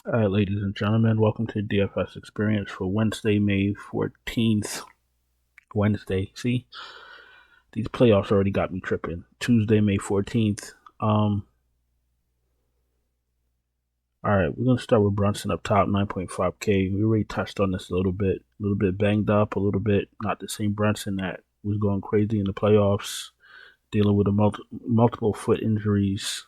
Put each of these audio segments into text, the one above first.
All right, ladies and gentlemen, welcome to DFS Experience for Wednesday, May 14th. Wednesday. See, these playoffs already got me tripping. Tuesday, May 14th. All right, we're going to start with Brunson up top, 9.5K. We already touched on this a little bit banged up, a little bit not the same Brunson that was going crazy in the playoffs, dealing with multiple foot injuries.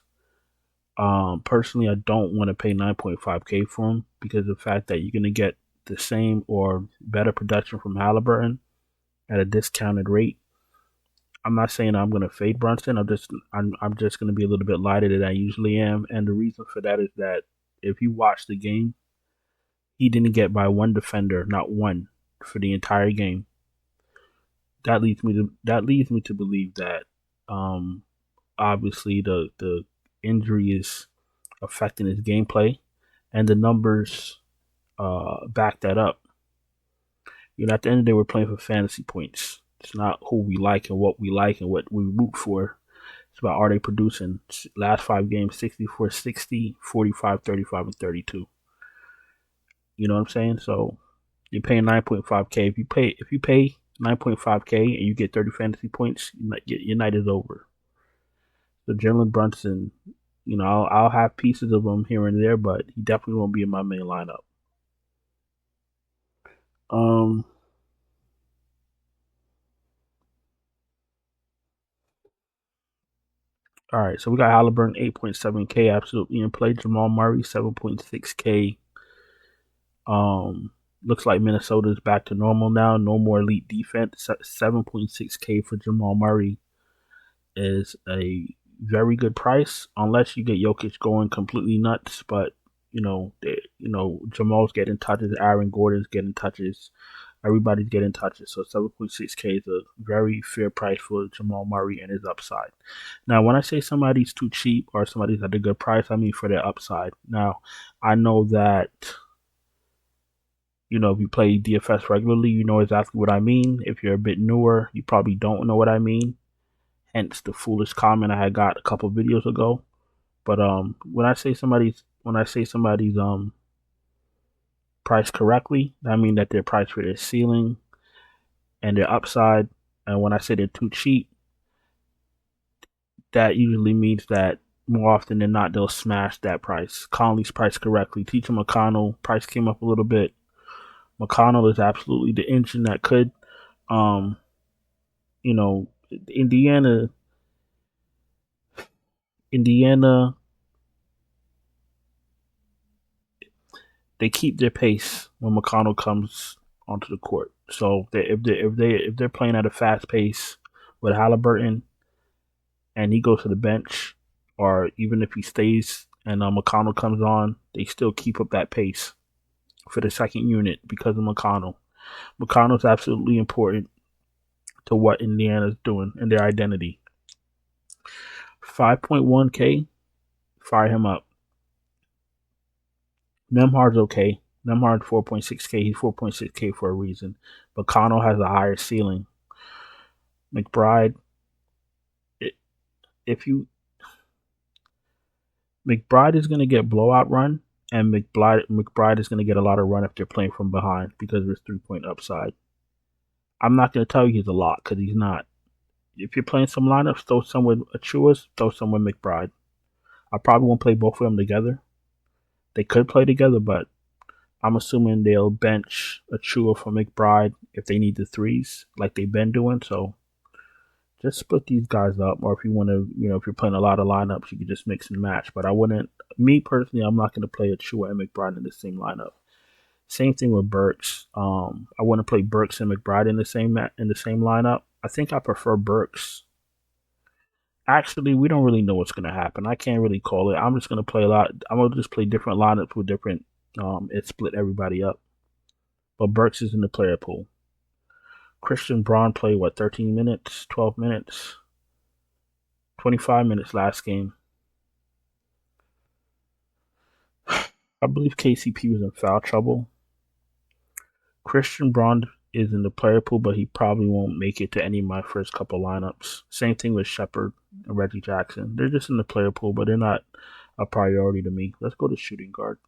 Personally, I don't want to pay 9.5K for him because of the fact that you're going to get the same or better production from Halliburton at a discounted rate. I'm not saying I'm going to fade Brunson. I'm just going to be a little bit lighter than I usually am, and the reason for that is that if you watch the game, he didn't get by one defender, not one, for the entire game. That leads me to believe that obviously the injury is affecting his gameplay, and the numbers back that up. At the end of the day, we're playing for fantasy points. It's not who we like and what we root for. It's about are they producing. Last 5 games, 64, 60, 45, 35, and 32. You know what I'm saying? So you're paying 9.5K. If you pay 9.5K and you get 30 fantasy points, your night is over. So Jalen Brunson, I'll have pieces of him here and there, but he definitely won't be in my main lineup. All right, so we got Halliburton 8.7K, absolutely in play. Jamal Murray 7.6K. Looks like Minnesota's back to normal now. No more elite defense. 7.6K for Jamal Murray is a very good price, unless you get Jokic going completely nuts. But Jamal's getting touches, Aaron Gordon's getting touches, everybody's getting touches. So 7.6K is a very fair price for Jamal Murray and his upside. Now, when I say somebody's too cheap or somebody's at a good price, I mean for their upside. Now, I know that if you play DFS regularly, you know exactly what I mean. If you're a bit newer, you probably don't know what I mean. Hence the foolish comment I had got a couple of videos ago. But when I say somebody's priced correctly, I mean that they're priced for their ceiling and their upside. And when I say they're too cheap, that usually means that more often than not they'll smash that price. Conley's priced correctly. Teacher McConnell price came up a little bit. McConnell is absolutely the engine that could. Indiana, they keep their pace when McConnell comes onto the court. So if they're playing at a fast pace with Halliburton, and he goes to the bench, or even if he stays and McConnell comes on, they still keep up that pace for the second unit because of McConnell. McConnell's absolutely important to what Indiana's doing and their identity. 5.1K, fire him up. Nemhard's okay. Nemhard 4.6K. He's 4.6K for a reason. McConnell has a higher ceiling. McBride, McBride is going to get blowout run, and McBride is going to get a lot of run if they're playing from behind because of his 3-point upside. I'm not going to tell you he's a lot because he's not. If you're playing some lineups, throw some with Achua's, throw some with McBride. I probably won't play both of them together. They could play together, but I'm assuming they'll bench Achua for McBride if they need the threes like they've been doing. So just split these guys up, or if you want to, if you're playing a lot of lineups, you can just mix and match. But I wouldn't. Me personally, I'm not going to play Achua and McBride in the same lineup. Same thing with Burks. I want to play Burks and McBride in the same lineup. I think I prefer Burks. Actually, we don't really know what's going to happen. I can't really call it. I'm just going to play a lot. I'm going to just play different lineups with different. It split everybody up. But Burks is in the player pool. Christian Braun played 13 minutes, 12 minutes, 25 minutes last game. I believe KCP was in foul trouble. Christian Braun is in the player pool, but he probably won't make it to any of my first couple lineups. Same thing with Shepard and Reggie Jackson. They're just in the player pool, but they're not. a priority to me. Let's go to shooting guard.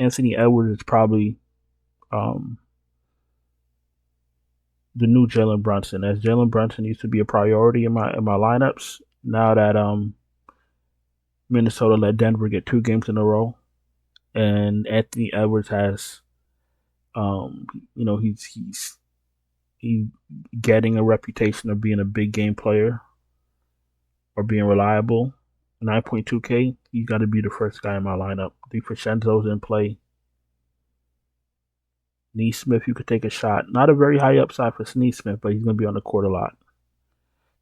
Anthony Edwards is probably um, the new Jalen Brunson, as Jalen Brunson used to be a priority in my lineups. Now that Minnesota let Denver get 2 games in a row, and Anthony Edwards has he's getting a reputation of being a big game player or being reliable. 9.2K, he's got to be the first guy in my lineup. DiFrancesco's in play. Neesmith, you could take a shot. Not a very high upside for Neesmith, but he's going to be on the court a lot.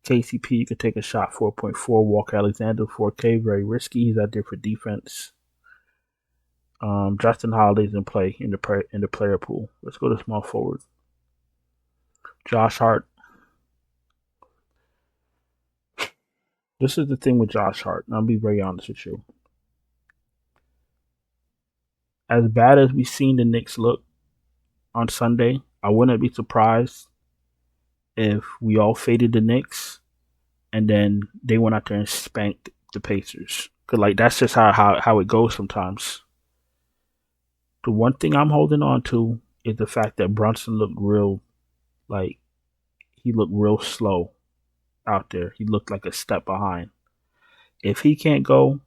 KCP, you could take a shot. 4.4. Walker Alexander, 4K, very risky. He's out there for defense. Justin Holiday's in play in the player pool. Let's go to small forward. Josh Hart. This is the thing with Josh Hart, and I'll be very honest with you. As bad as we've seen the Knicks look on Sunday, I wouldn't be surprised if we all faded the Knicks and then they went out there and spanked the Pacers. Cause like that's just how it goes sometimes. The one thing I'm holding on to is the fact that Brunson looked real slow out there. He looked like a step behind. If he can't go,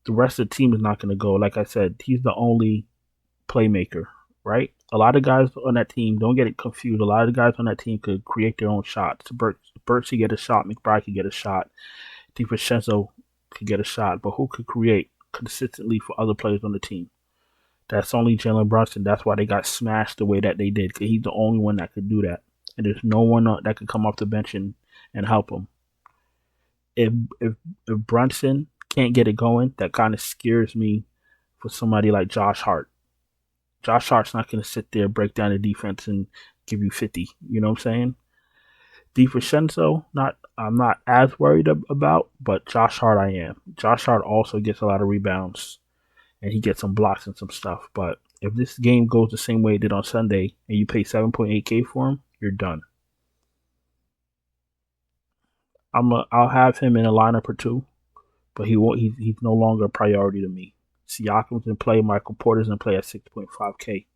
the rest of the team is not going to go. Like I said, he's the only playmaker, right? A lot of guys on that team, don't get it confused, a lot of guys on that team could create their own shots. Burks could get a shot, McBride could get a shot, DiFrancesco could get a shot, but who could create consistently for other players on the team? That's only Jalen Brunson. That's why they got smashed the way that they did, because he's the only one that could do that. And there's no one that could come off the bench and help him. If Brunson can't get it going, that kind of scares me for somebody like Josh Hart. Josh Hart's not going to sit there, break down the defense, and give you 50. You know what I'm saying? DiFrancesco, I'm not as worried about, but Josh Hart I am. Josh Hart also gets a lot of rebounds, and he gets some blocks and some stuff. But if this game goes the same way it did on Sunday, and you pay 7.8K for him, you're done. I'll have him in a lineup or two, but he's no longer a priority to me. Siakam's in play. Michael Porter's in play at 6.5K.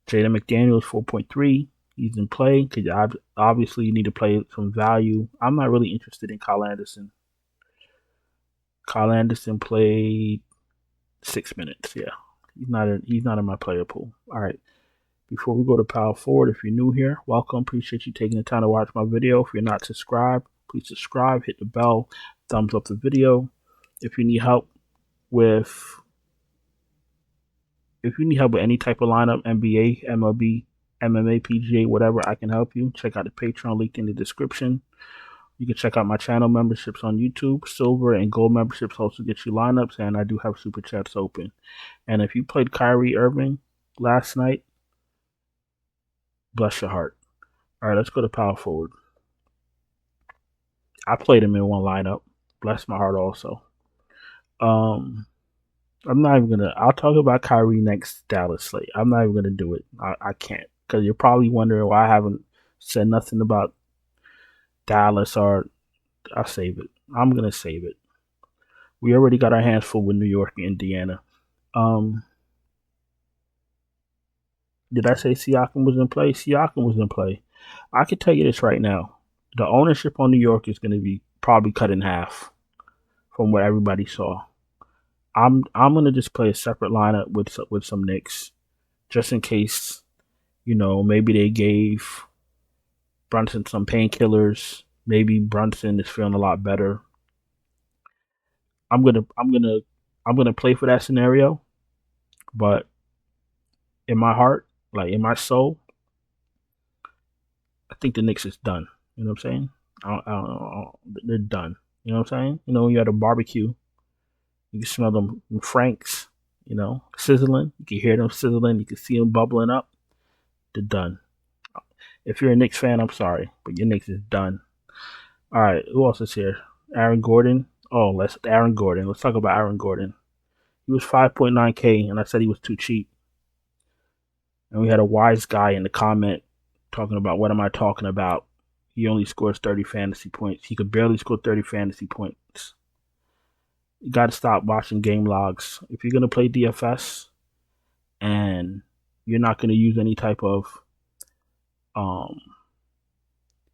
Jaden McDaniels 4.3. He's in play because obviously you need to play some value. I'm not really interested in Kyle Anderson. Kyle Anderson played 6 minutes. Yeah, he's not in my player pool. All right. Before we go to power forward, if you're new here, welcome. Appreciate you taking the time to watch my video. If you're not subscribed, please subscribe. Hit the bell. Thumbs up the video. If you need help with any type of lineup, NBA, MLB, MMA, PGA, whatever, I can help you. Check out the Patreon link in the description. You can check out my channel memberships on YouTube. Silver and gold memberships also get you lineups, and I do have super chats open. And if you played Kyrie Irving last night, bless your heart. All right, let's go to power forward. I played him in one lineup. Bless my heart also. I'm not even gonna. I'll talk about Kyrie next Dallas slate. I'm not even gonna do it. I can't, because you're probably wondering why I haven't said nothing about Dallas, or I'll save it. I'm gonna save it. We already got our hands full with New York and Indiana. Did I say Siakam was in play? Siakam was in play. I can tell you this right now. The ownership on New York is going to be probably cut in half from what everybody saw. I'm going to just play a separate lineup with some Knicks, just in case, maybe they gave Brunson some painkillers. Maybe Brunson is feeling a lot better. I'm gonna play for that scenario, but in my heart, like in my soul, I think the Knicks is done. You know what I'm saying? I don't know. They're done. You know what I'm saying? When you're at a barbecue, you can smell them Franks, sizzling. You can hear them sizzling. You can see them bubbling up. They're done. If you're a Knicks fan, I'm sorry, but your Knicks is done. All right, who else is here? Aaron Gordon. Oh, Aaron Gordon. Let's talk about Aaron Gordon. He was 5.9K, and I said he was too cheap. And we had a wise guy in the comment talking about, what am I talking about? he only scores 30 fantasy points. He could barely score 30 fantasy points. You got to stop watching game logs. If you're going to play DFS and you're not going to use any type of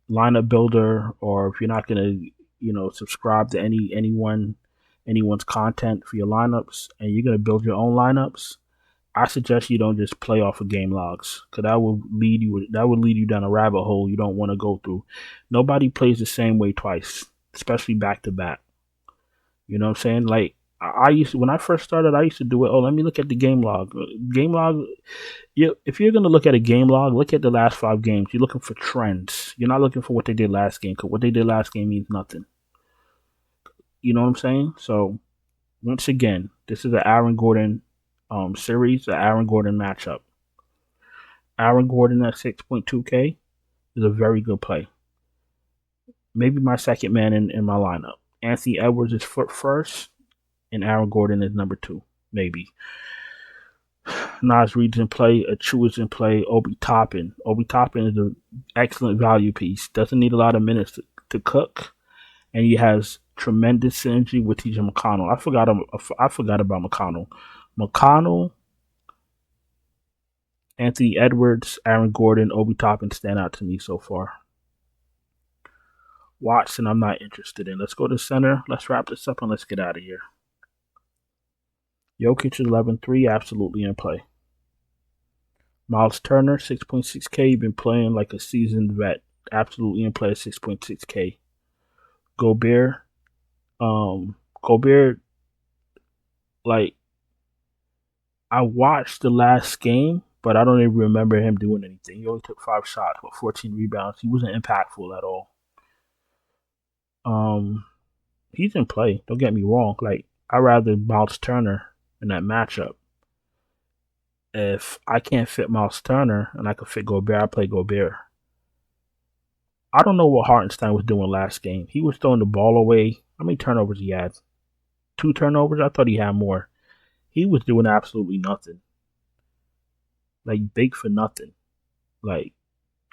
lineup builder, or if you're not going to, subscribe to anyone's content for your lineups, and you're going to build your own lineups, I suggest you don't just play off of game logs, because that would lead you down a rabbit hole you don't want to go through. Nobody plays the same way twice, especially back to back. You know what I'm saying? Like, when I first started, I used to do it. Oh, let me look at the game log. Game log. If you're gonna look at a game log, look at the last 5 games. You're looking for trends. You're not looking for what they did last game, because what they did last game means nothing. You know what I'm saying? So, once again, this is an Aaron Gordon series, an Aaron Gordon matchup. Aaron Gordon at 6.2K is a very good play. Maybe my second man in my lineup. Anthony Edwards is first, and Aaron Gordon is number 2, maybe. Nas Reed's in play, Achua is in play, Obi Toppin. Obi Toppin is an excellent value piece. Doesn't need a lot of minutes to cook, and he has tremendous synergy with TJ McConnell. I forgot about McConnell. McConnell, Anthony Edwards, Aaron Gordon, Obi Toppin stand out to me so far. Watson, I'm not interested in. Let's go to center. Let's wrap this up and let's get out of here. Jokic is 11-3, absolutely in play. Miles Turner, 6.6K, been playing like a seasoned vet, absolutely in play at 6.6K. Gobert, like, I watched the last game, but I don't even remember him doing anything. He only took 5 shots, but 14 rebounds. He wasn't impactful at all. He's in play. Don't get me wrong. Like, I'd rather Miles Turner in that matchup. If I can't fit Miles Turner and I can fit Gobert, I play Gobert. I don't know what Hartenstein was doing last game. He was throwing the ball away. How many turnovers he had? 2 turnovers? I thought he had more. He was doing absolutely nothing. Like, big for nothing. Like,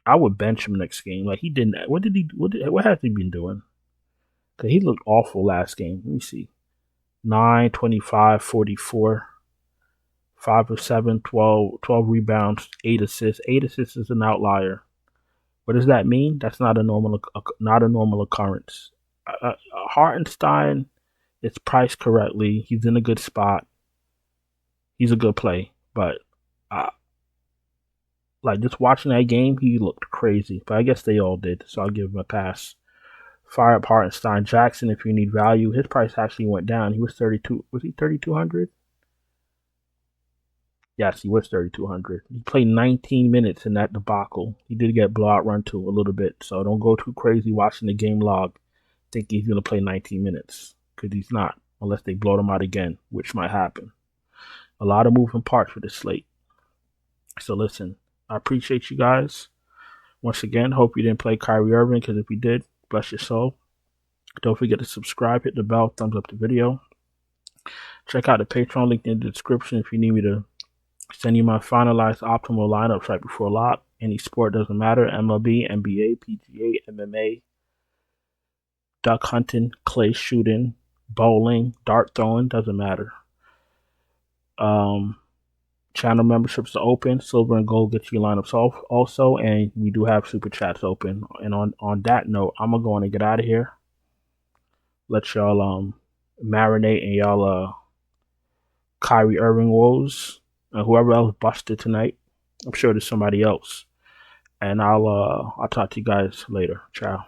I would bench him next game. Like, he didn't. What has he been doing? Because he looked awful last game. Let me see. 9, 25, 44, 5 of 7, 12 rebounds, 8 assists. 8 assists is an outlier. What does that mean? That's not a normal occurrence. Hartenstein is priced correctly. He's in a good spot. He's a good play, but like, just watching that game, he looked crazy. But I guess they all did, so I'll give him a pass. Fire up Hartenstein. Jackson, if you need value, his price actually went down. He was 32. Was he 3,200? Yes, he was 3,200. He played 19 minutes in that debacle. He did get blowout run too a little bit, so don't go too crazy watching the game log thinking he's going to play 19 minutes, because he's not, unless they blow him out again, which might happen. A lot of moving parts with this slate. So listen, I appreciate you guys. Once again, hope you didn't play Kyrie Irving, because if you did, bless your soul. Don't forget to subscribe, hit the bell, thumbs up the video. Check out the Patreon link in the description if you need me to send you my finalized optimal lineups right before lock. Any sport doesn't matter. MLB, NBA, PGA, MMA, duck hunting, clay shooting, bowling, dart throwing, doesn't matter. Channel memberships are open. Silver and gold get you lineups off also, and we do have super chats open. And on that note, I'm gonna go on and get out of here. Let y'all marinate in y'all Kyrie Irving woes, and whoever else busted tonight. I'm sure there's somebody else. And I'll talk to you guys later. Ciao.